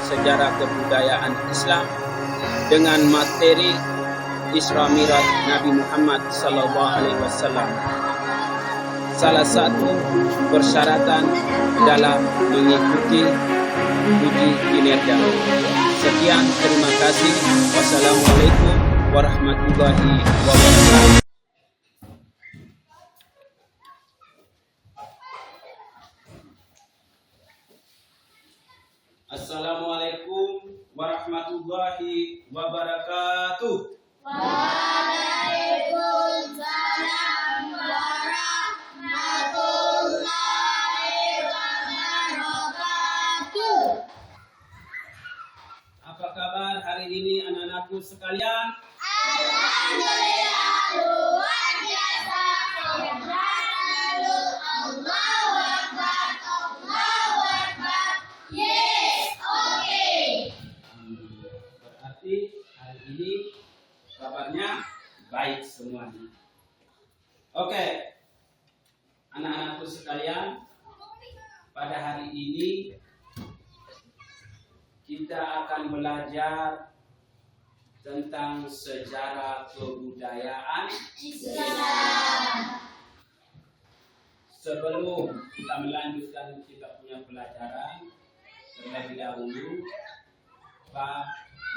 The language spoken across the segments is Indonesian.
sejarah kebudayaan Islam dengan materi Isra Mi'raj Nabi Muhammad SAW. Salah satu persyaratan dalam mengikuti uji kinerja. Sekian, terima kasih. Wassalamualaikum warahmatullahi wabarakatuh. Assalamualaikum warahmatullahi wabarakatuh. Waalaikumsalam warahmatullahi wabarakatuh. Apa kabar hari ini anak-anakku sekalian? Alhamdulillah, luar biasa. Allahu Akbar, Allahu Akbar. Yes, okay. Berarti hari ini kabarnya baik semuanya. Oke, anak-anakku sekalian, pada hari ini kita akan belajar tentang sejarah kebudayaan Islam. Sebelum kita melanjutkan kita punya pelajaran, terlebih dahulu Pak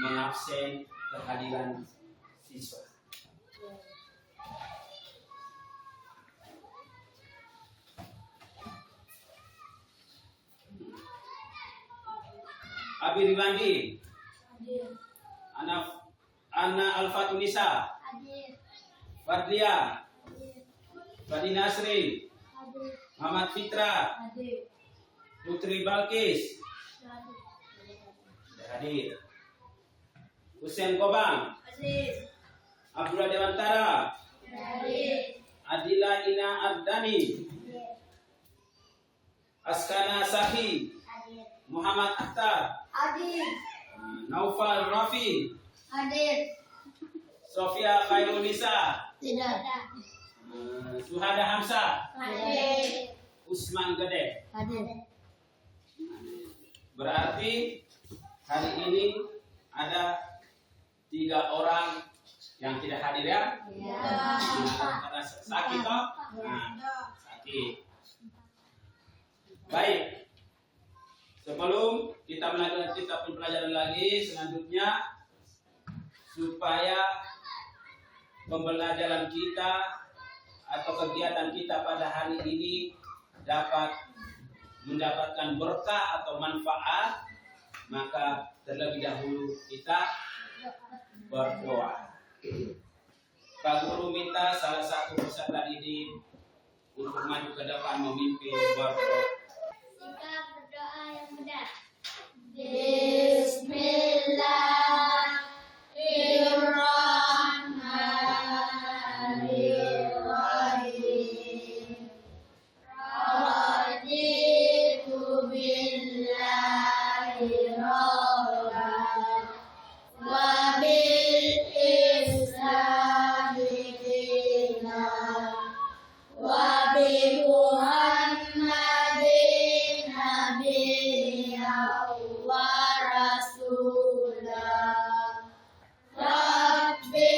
mengabsen kehadiran siswa. Abi Ribandi, Ana Alfatunisa, Fadlia, Fadi Nasri, Muhammad Fitra, Putri Balkis, hadir. Hussein Kobang, Abdullah Dewantara, Adila Ina Ardani, Askana Sahi, Muhammad Akhtar, Naufal Rafi, Sofia Khairunisa, Suhada Hamzah, Usman Gede. Berarti hari ini ada 3 orang yang tidak hadir ya? Karena sakit toh? Sakit. Baik. Sebelum kita melanjutkan kita pembelajaran lagi selanjutnya, supaya pembelajaran kita atau kegiatan kita pada hari ini dapat mendapatkan berkah atau manfaat, maka terlebih dahulu kita berdoa. Pak Guru minta salah satu peserta didik untuk maju ke depan memimpin berdoa. Sikap berdoa yang benar. Bismillahirrahmanirrahim. Raditu billahi rabban wa bil islami dinan wa bi Muhammadin nabiyyan wa rasulah. Rabbi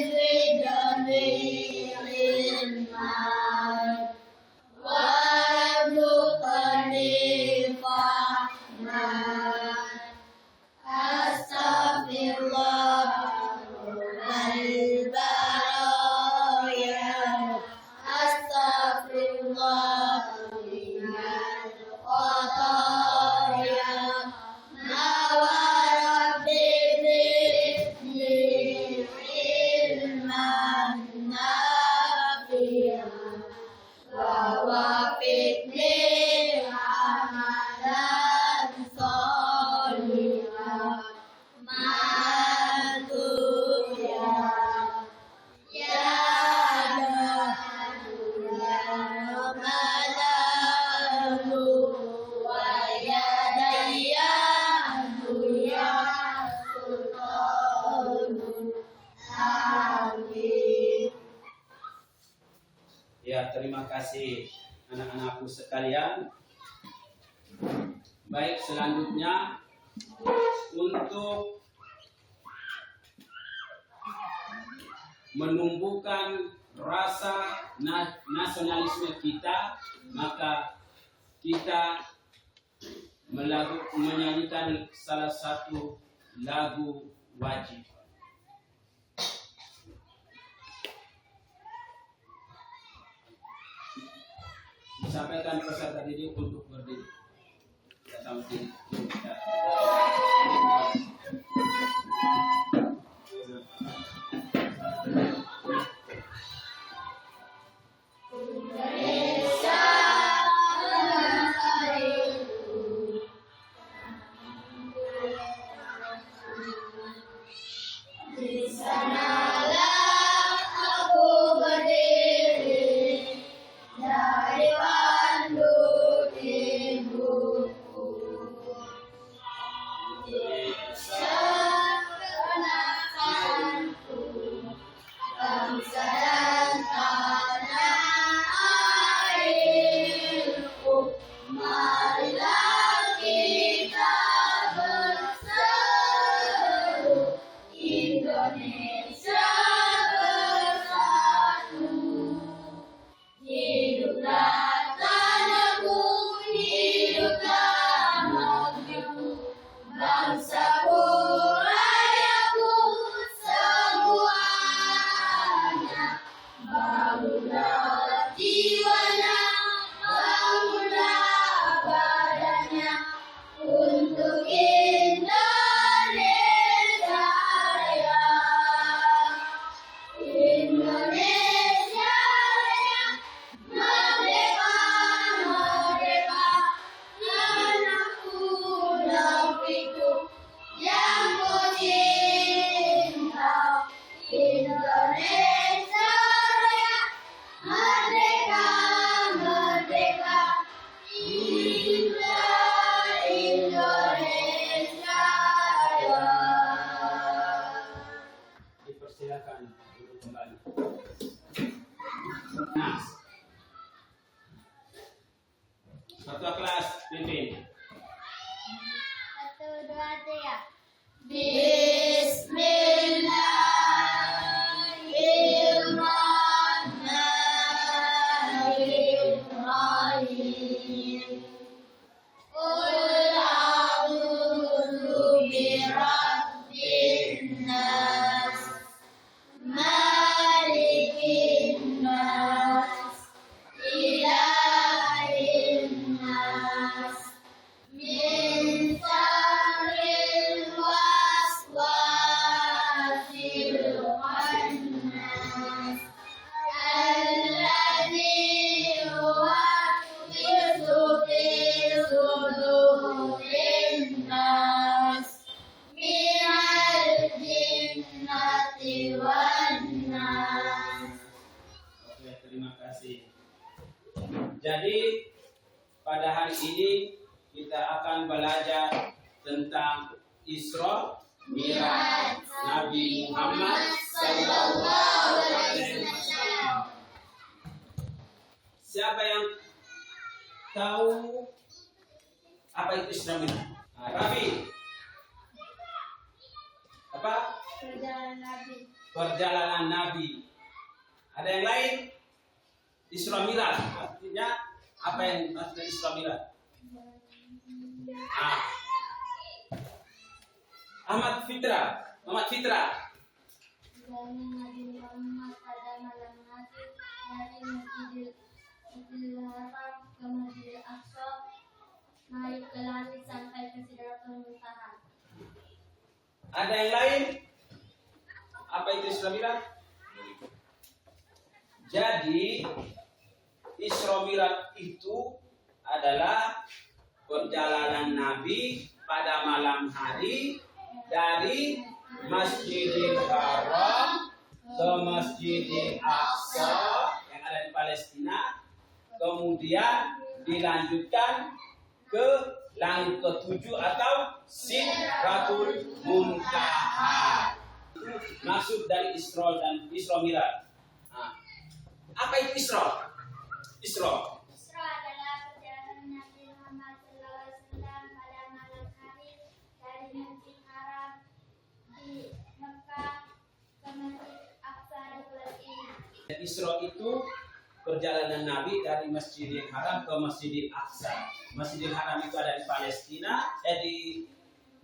zidni ilman warzuqni fahman. Astaghfirullahal baraya, astaghfirullah minal khataya. Nawarabbi zidni ilman nafi'an wa wafiqni amalan sholihan. Mantuya ya Dahru ya Malalu wa yadaya ya Sultanun. Amin. Ya, terima kasih anak-anakku sekalian. Baik, selanjutnya untuk menumbuhkan rasa nasionalisme kita, maka kita menyanyikan salah satu lagu wajib. Disampaikan peserta didik untuk berdiri. Kita berdiri. Dipersilakan duduk kembali. Nah, satu kelas pimpin. 1, 2, 3. Bismillahirrahmanirrahim. Qul a'udzu birabbin nas, malikin nas, ilahin nas, min syarril waswasil khannas, alladzi yuwaswisu fi sudurin nas, minal jinnati wan nas. Oke, terima kasih. Jadi pada hari ini kita akan belajar tentang Isra Mi'raj Nabi Muhammad sallallahu alaihi wasallam. Siapa yang tahu apa itu Isra Mi'raj? Nah, Rafi. Apa? Perjalanan Nabi. Perjalanan Nabi. Ada yang lain? Isra Mi'raj artinya apa yang artinya Isra Mi'raj? Ahmad Fitra. Perjalanan Nabi Muhammad pada malam Nabi dari Masjidil Haram ke Masjidil Aqsa, naik ke langit sampai ke Sidratul Muntaha. Ada yang lain? Apa itu Isra Mi'raj? Jadi Isra Mi'raj itu adalah perjalanan Nabi pada malam hari dari Masjidil Haram ke Masjidil Aqsa yang ada di Palestina, kemudian dilanjutkan ke langit ketujuh atau Sidratul Muntaha. Maksud dari Isra Mi'raj. Nah, apa itu Isra? Isra Isra adalah perjalanan Nabi Muhammad SAW pada malam hari Isra itu perjalanan Nabi dari Masjidil Haram ke Masjidil Aqsa. Masjidil Haram itu ada di Palestina, di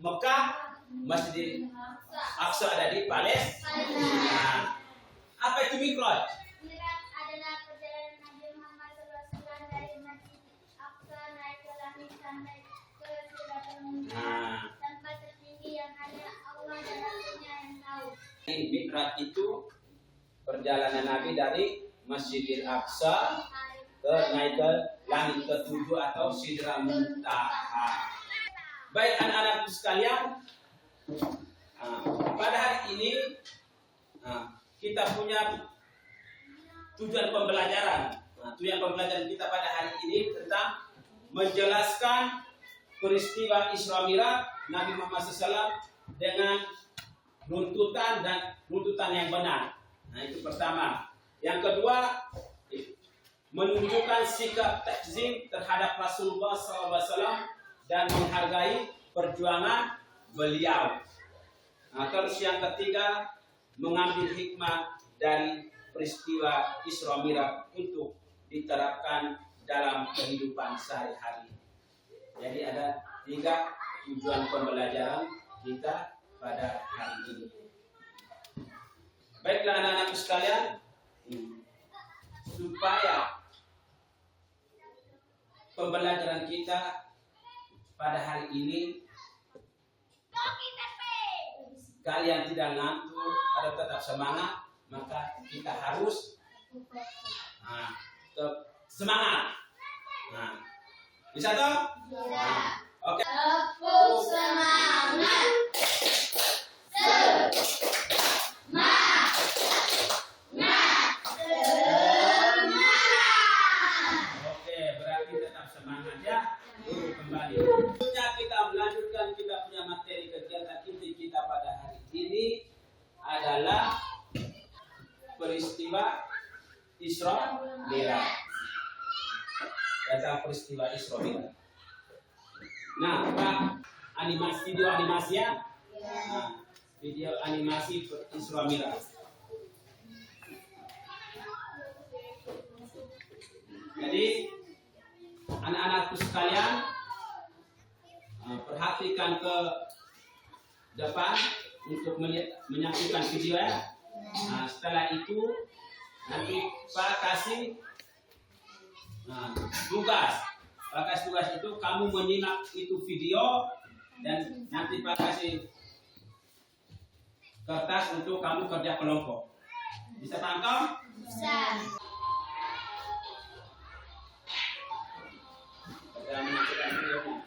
Mekah. Masjidil Aqsa ada di Palestina. Apa itu Mi'raj? Mi'raj adalah perjalanan Nabi Muhammad SAW dari Masjid Aqsa naik ke langit sampai ke Sidratul Muntaha, tempat tertinggi yang hanya Allah dan Rasulnya yang tahu. Mi'raj itu perjalanan Nabi dari Masjidil Aqsa naik ke langit ketujuh atau Sidratul Muntaha. Baik anak-anakku sekalian, pada hari ini kita punya tujuan pembelajaran. Tujuan pembelajaran kita pada hari ini tentang menjelaskan peristiwa Isra Mi'raj Nabi Muhammad SAW dengan runtutan yang benar. Itu pertama. Yang kedua, menunjukkan sikap takzim terhadap Rasulullah SAW dan menghargai perjuangan beliau. Terus yang ketiga, mengambil hikmah dari peristiwa Isra Mi'raj untuk diterapkan dalam kehidupan sehari-hari. Jadi ada 3 tujuan pembelajaran kita pada hari ini. Baiklah anak-anakku sekalian, supaya pembelajaran kita pada hari ini kalian tidak ngantuk atau tetap semangat, maka kita harus tetap semangat. Bisa toh? Bisa. Oke. Tepuk semangat. Oke, berarti tetap semangat ya. Kembali. Selanjutnya kita melanjutkan kita punya materi kegiatan inti kita pada hari ini adalah peristiwa Isra Mi'raj. Tentang peristiwa Isra Mi'raj. Nah, Pak, video animasi ya. Video animasi Isra Mi'raj. Jadi anak-anakku sekalian, perhatikan ke depan untuk menyaksikan video ya. Setelah itu nanti Pak kasih tugas. Pak kasih tugas itu kamu menyimak itu video dan nanti Pak kasih kertas untuk kamu kerja kelompok. Bisa tangkap? Bisa. Kita menyaksikan videonya.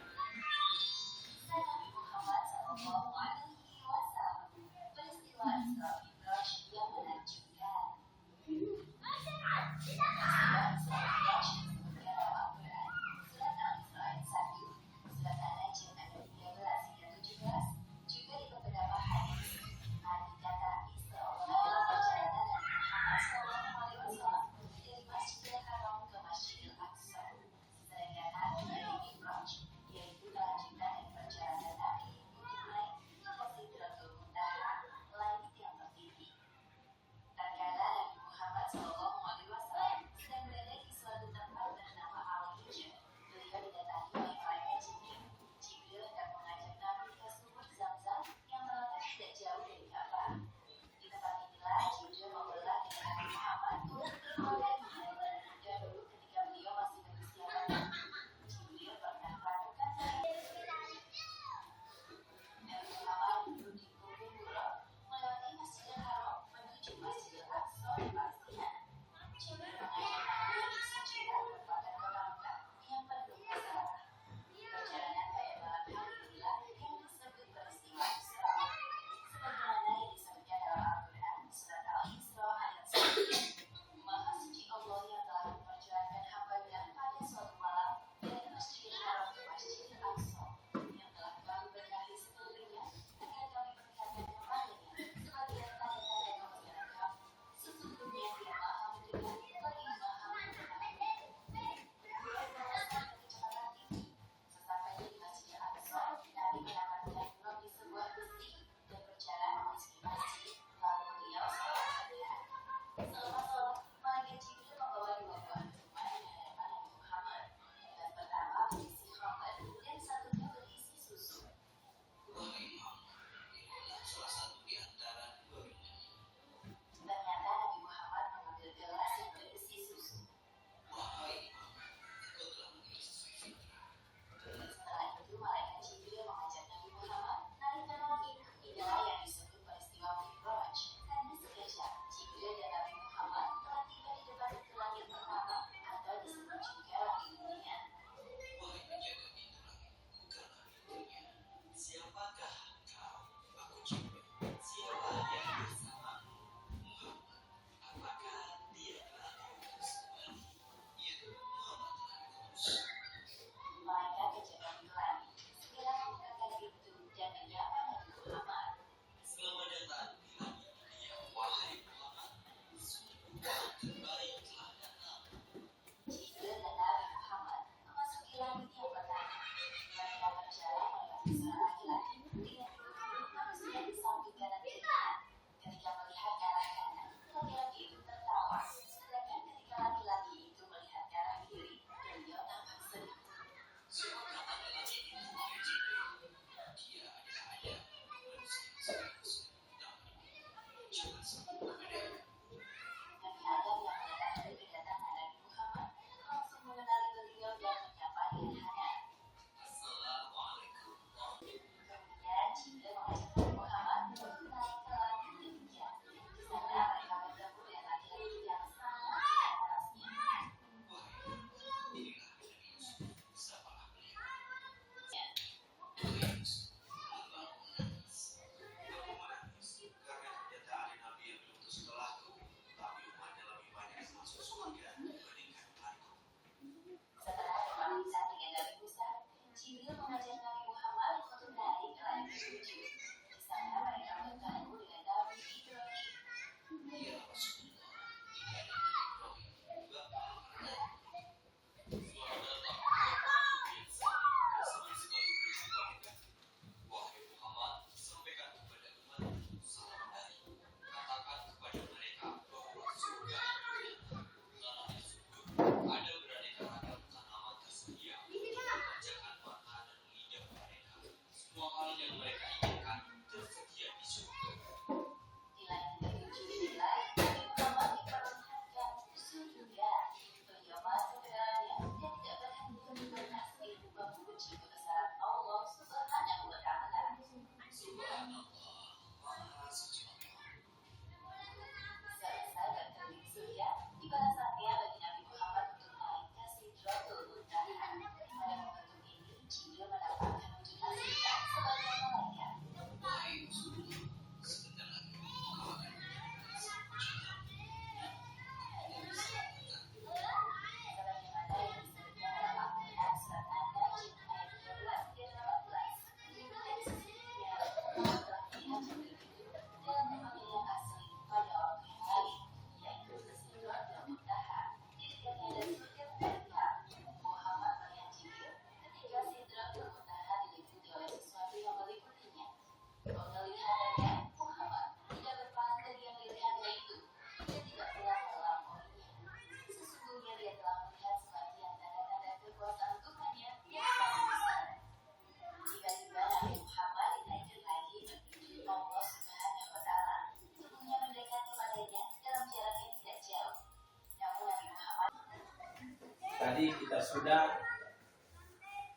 tadi kita sudah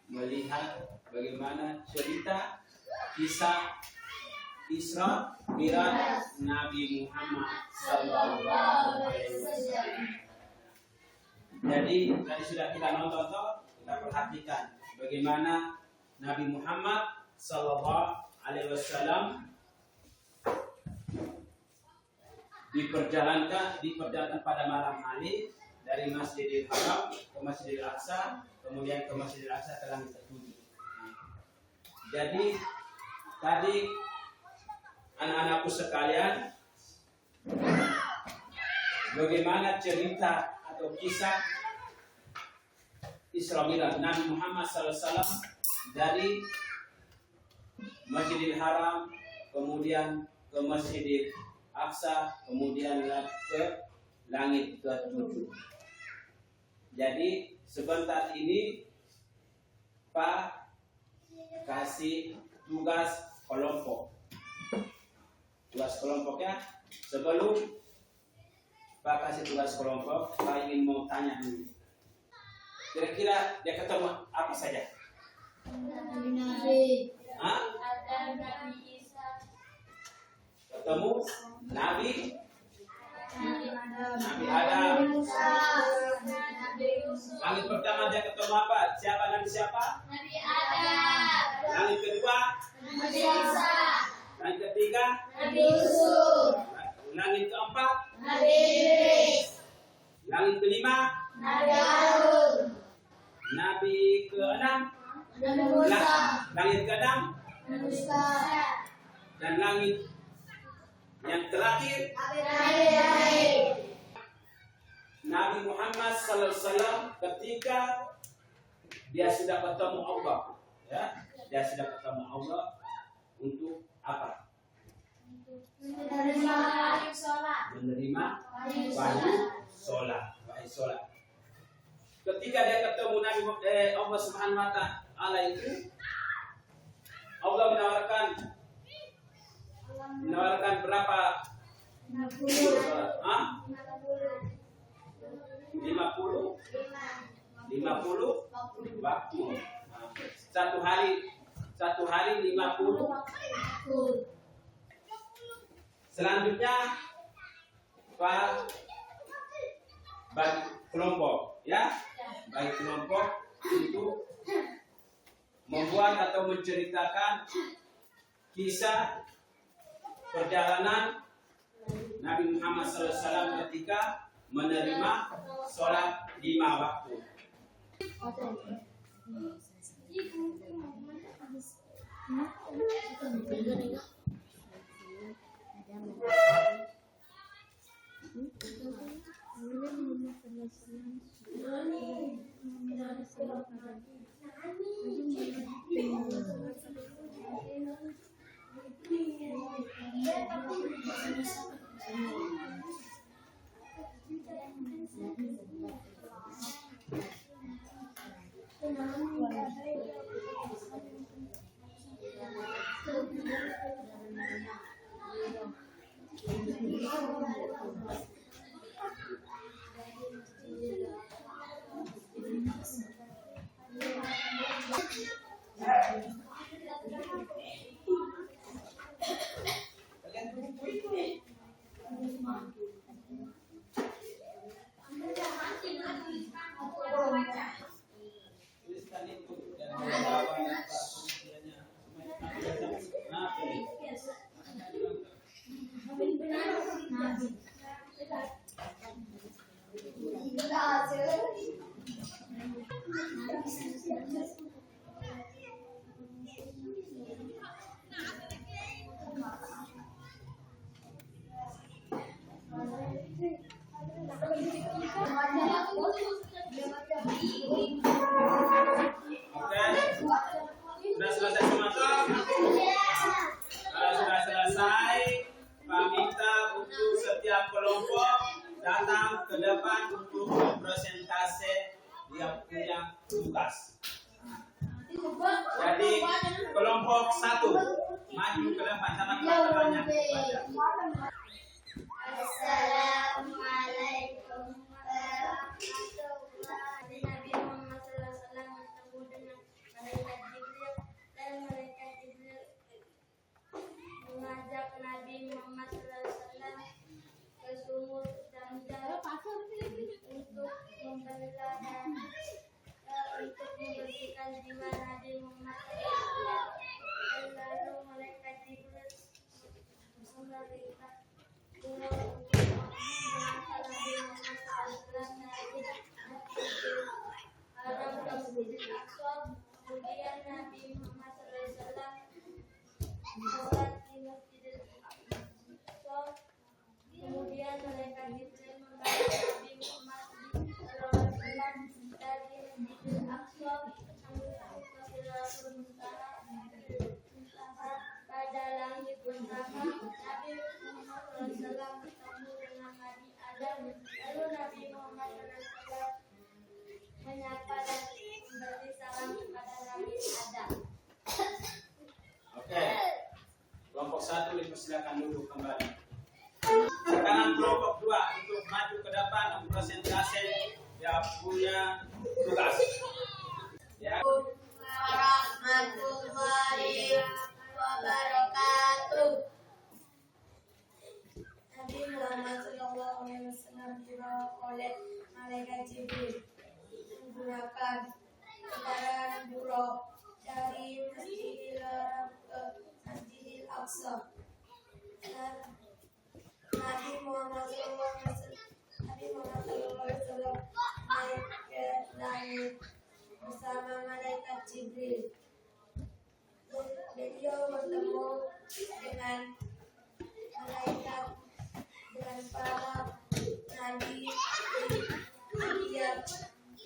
melihat bagaimana cerita kisah Isra Mi'raj Nabi Muhammad Sallallahu Alaihi Wasallam. Jadi tadi sudah kita nonton toh, kita perhatikan bagaimana Nabi Muhammad Sallallahu Alaihi Wasallam diperjalankan pada malam hari dari Masjidil Haram ke Masjidil Aqsa, kemudian ke Masjidil Aqsa ke langit ketujuh. Jadi tadi anak-anakku sekalian, bagaimana cerita atau kisah Isra Mi'raj Nabi Muhammad SAW dari Masjidil Haram, kemudian ke Masjidil Aqsa, kemudian ke langit ke-7. Jadi sebentar ini Pak kasih tugas kelompok. Tugas kelompoknya sebelum Pak kasih tugas kelompok, Pak ingin mau tanya dulu. Kira-kira dia ketemu apa saja? Nabi. Hah? Ada Nabi Isa. Ketemu Nabi Nabi Adam. Musa. Nabi Yusuf. Langit pertama dia ketemu apa? Siapa Nabi siapa? Nabi Adam. Langit kedua? Nabi Isa. Langit ketiga? Nabi Yusuf. Langit keempat? Nabi Idris. Langit kelima? Nabi Harun. Nabi keenam? Nabi Musa. Langit keenam? Nabi Musa. Dan langit yang terakhir? Nabi Nabi Muhammad SAW ketika dia sudah ketemu Allah, ya, dia sudah ketemu Allah untuk apa? Menerima wahyu sholat. Menerima wahyu sholat. Ketika dia ketemu Nabi Allah Subhanahu Wa Taala itu, Allah menawarkan berapa? 50. Hah? 50 waktu. Satu hari 50. Selanjutnya Pak bagi kelompok, ya, bagi kelompok untuk membuat atau menceritakan kisah perjalanan Nabi Muhammad SAW ketika menerima sholat 5 waktu. Sudah selesai semua toh? Kalau sudah selesai, Pak minta untuk setiap kelompok datang ke depan untuk presentasi yang punya tugas. Jadi kelompok 1 maju ke depan sama teman-temannya. Assalamualaikum warahmatullahi wabarakatuh. pertama, Nabi Muhammad SAW bertemu dengan Nabi Adam. Lalu Nabi Muhammad SAW menyapa dan memberi salam kepada Nabi Adam. Oke. Kelompok 1 dipersilakan duduk kembali. Sekarang kelompok 2 untuk maju ke depan presentasi yang punya tugas. Ya. Warahmatullahi wabarakatuh. Nabi Muhammad SAW dibawa oleh malaikat Jibril menggunakan kendaraan buruk dari Masjidil Haram ke Masjidil Aqsa. Nabi Muhammad SAW naik ke langit bersama malaikat Jibril. Beliau bertemu dengan malaikat dan para nabi di tiap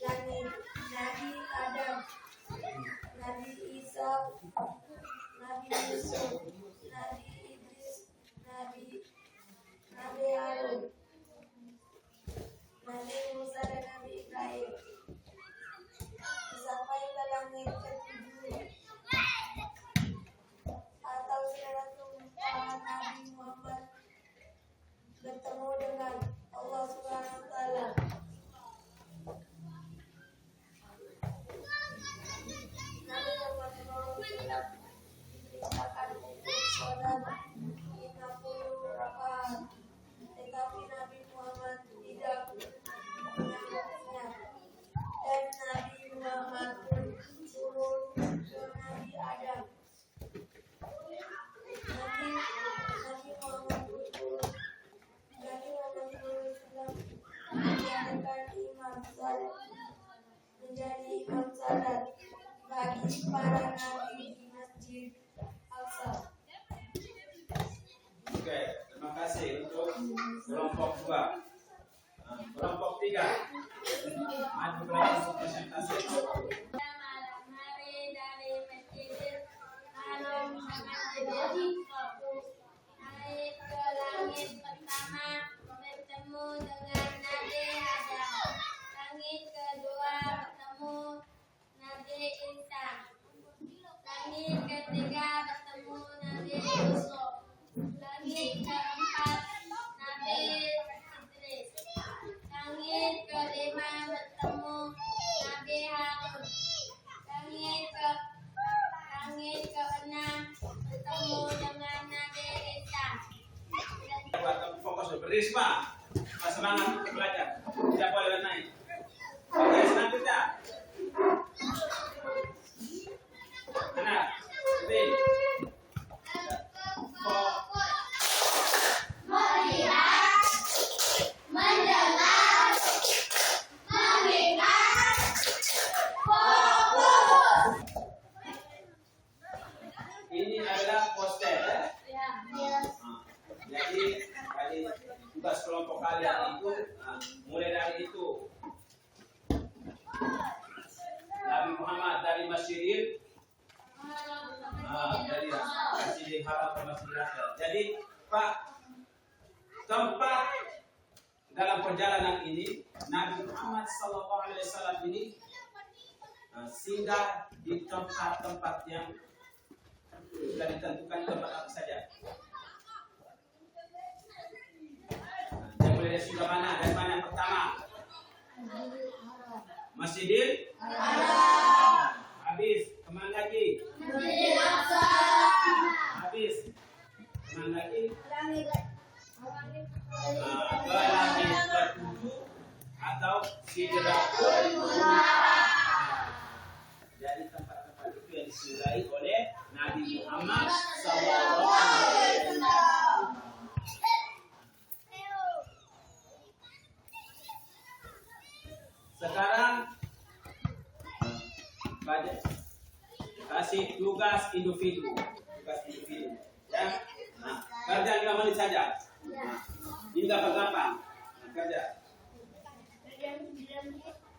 langit, Nabi Adam, Nabi Isa, Nabi Yusuf, Nabi Idris, Nabi Harun, Nabi Musa dan Nabi Ibrahim. Sampai ke langit ketujuh atau Sidratul Muntaha, Nabi Muhammad bertemu dengan Allah Subhanahu wa taala. Nabi Muhammad diperintahkan untuk sholat 50 rakaat, tetapi Nabi Muhammad tidak menyangkutnya. Dan Nabi Muhammad pun turun ke Nabi Adam. Nabi Muhammad pun turun. Nabi Muhammad SAW menjadi imam salat bagi para nabi di Masjid Aqsa. Oke, terima kasih untuk kelompok 2. Kelompok 3 maju ke dalam presentasi. Malam hari dari Masjidil Haram ke Masjidil Aqsa, naik ke langit pertama bertemu dengan Nabi Adam. Langit kedua bertemu Nabi Isa. Langit ketiga bertemu Nabi Yusuf. Langit keempat Nabi Idris. Langit kelima bertemu Nabi Harun. Langit keenam bertemu dengan Nabi Isa. Buat fokus berisma. Semangat untuk belajar. Tidak boleh naik. Oke, selanjutnya. Anak, Bin. Melihat, mendengar, mengingat, fokus. Ini adalah poster. Ya. Jadi tugas kelompok kalian itu mulai dari itu. Nabi Muhammad dari Masjidil dari Masjidil Haram ke Masjidil Aqsa. Jadi Pak, tempat dalam perjalanan ini Nabi Muhammad SAW ini singgah di tempat-tempat yang sudah ditentukan tempat apa saja. Yang boleh singgah mana? Dari mana yang pertama? Masjidil Haram. Habis, kemana lagi? Masjidil Aqsa. Habis, kemana lagi? Langit. Ke langit ketujuh atau Sidratul Muntaha. Jadi tempat-tempat itu yang disinggahi oleh Nabi Muhammad SAW. Sekarang kasih tugas individu, ya. Nah, kerja 5 menit saja. Ini gampang-gampang. Kerja.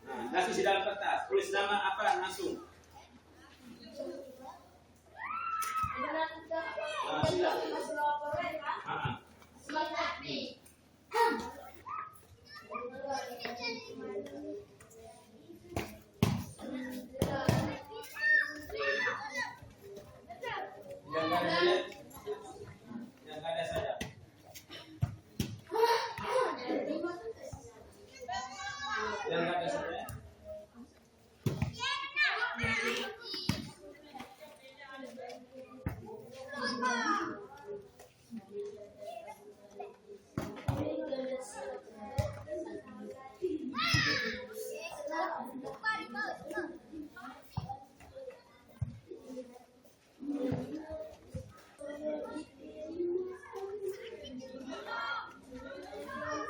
Nah, kasih di dalam kertas. Tulis nama apa langsung. sudah. Ah, yang nggak ada saya, yang nggak ada saya. Yang nggak ada saya.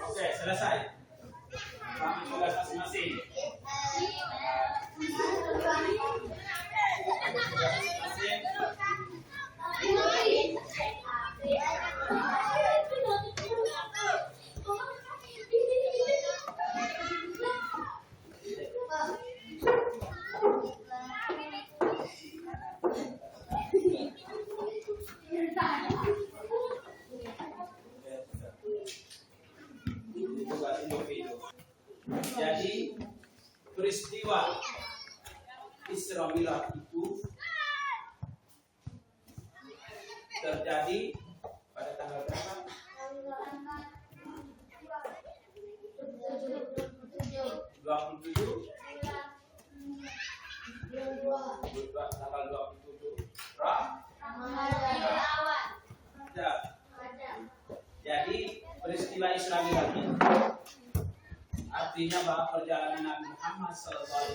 Oke, selesai. Kami tugas masing-masing. Tugas masing-masing. Tugas individu. Jadi peristiwa Isra Mi'raj itu terjadi pada tanggal berapa? 27 tanggal 27 ada. Jadi peristiwa Isra Mi'raj itu artinya bahwa perjalanan Nabi Muhammad SAW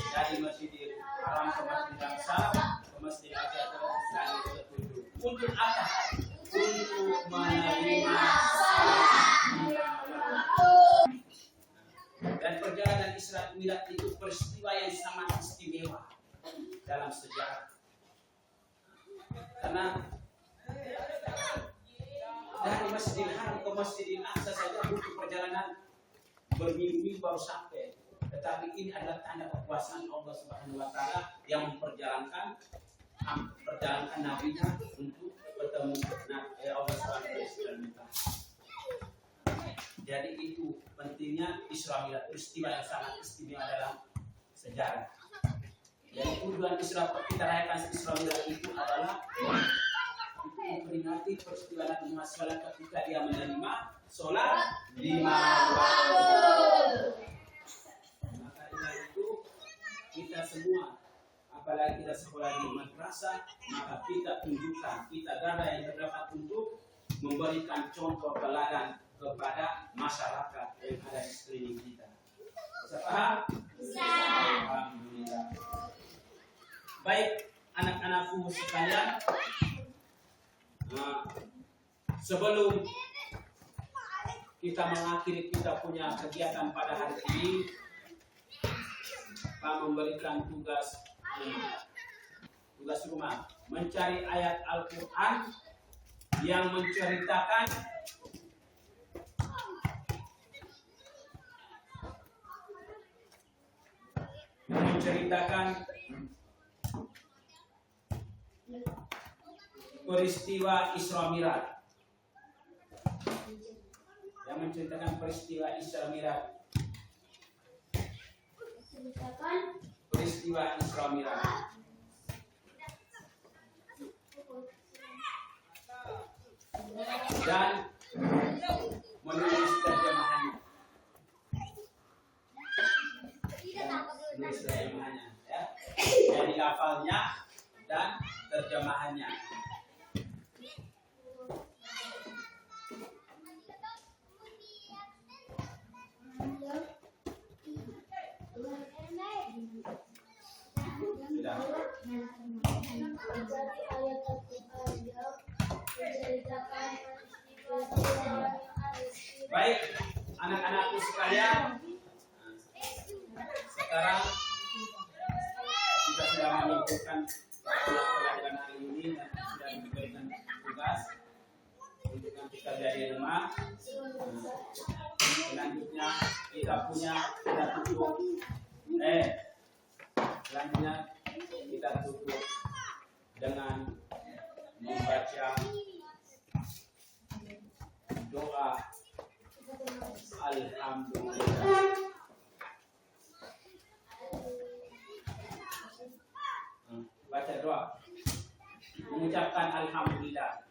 dari Masjidil Haram ke Masjidil Aqsa ke Masjidil Aqsa ke langit ketujuh. Untuk apa? Untuk menerima dan perjalanan Isra Mi'raj itu peristiwa yang sangat istimewa dalam sejarah. Karena dari Masjidil Haram ke Masjidil Aqsa saja butuh perjalanan berminggu baru sampai. Tetapi ini adalah tanda kekuasaan Allah Subhanahu wa taala yang memperjalankan Nabi-Nya untuk bertemu Allah Subhanahu wa taala. Jadi itu pentingnya Isra Mi'raj, peristiwa yang sangat istimewa dalam sejarah. Jadi tujuan kita rayakan Isra Mi'raj itu adalah untuk memperingati peristiwa Nabi Muhammad SAW ketika dia menerima sholat 5 waktu. Maka dengan itu kita semua, apalagi kita sekolah di madrasah, maka kita tunjukkan, kita garda yang terdapat untuk memberikan contoh teladan kepada masyarakat yang ada di sekeliling kita. Bisa paham? Bisa. Alhamdulillah. Baik, anak-anakku sekalian, sebelum kita mengakhiri kita punya kegiatan pada hari ini, Pak memberikan tugas rumah, mencari ayat Al-Quran yang menceritakan peristiwa Isra Mi'raj. Yang menceritakan peristiwa Isra Mi'raj. Peristiwa Isra Mi'raj. Dan menulis terjemahannya. Menulis terjemahannya, ya. Jadi lafalnya dan terjemahannya. Baik, anak-anakku sekalian, sekarang kita sudah mengumpulkan pelajaran hari ini dan sudah diberikan tugas untuk nanti kerja di rumah. Selanjutnya kita tutup. Selanjutnya kita tutup dengan membaca Alhamdulillah. Baca doa. Mengucapkan alhamdulillah.